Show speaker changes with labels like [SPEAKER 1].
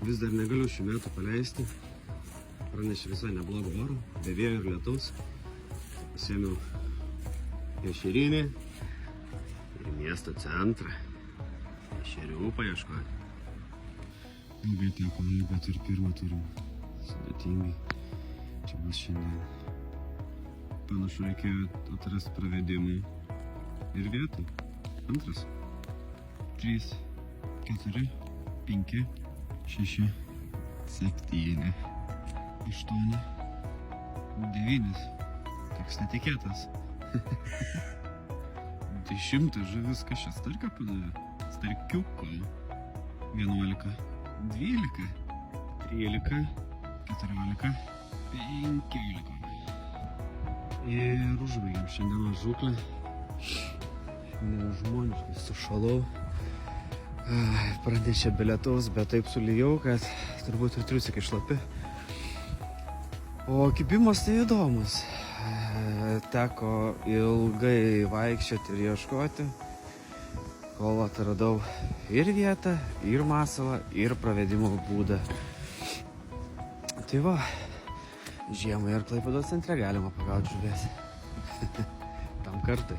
[SPEAKER 1] vis dar negaliu šių metų paleisti. Pranešė visai neblogą orą, be vėjo ir lietaus. Pasiėmiau ešerinį į miesto centrą. Ešerių paieškoti. Ilgai teko, bet ir pirmą turim sudėtingai. Čia bus šiandien. Panašu, reikėjo atrasti pravedimui ir vietą. Antras. 3, 4, 5, 6, 7, 8, 9. Toks netikėtas. 10 žuvis, kas čia starką padavė? Starkiuko. 11, 12, 13, 14, 15. Ir užbaigiam šiandienos žūklę. Nežmoniškai sušalau. Pranešė bilietus, bet taip sulijau, kad turbūt ir triusikai šlapi. O kibimas tai įdomus. Teko ilgai vaikščioti ir ieškoti, kol atradau ir vietą, ir masalą, ir pravedimo būdą. Tai va, žiemą ir Klaipėdos centre galima pagauti žuvies. Tam kartui.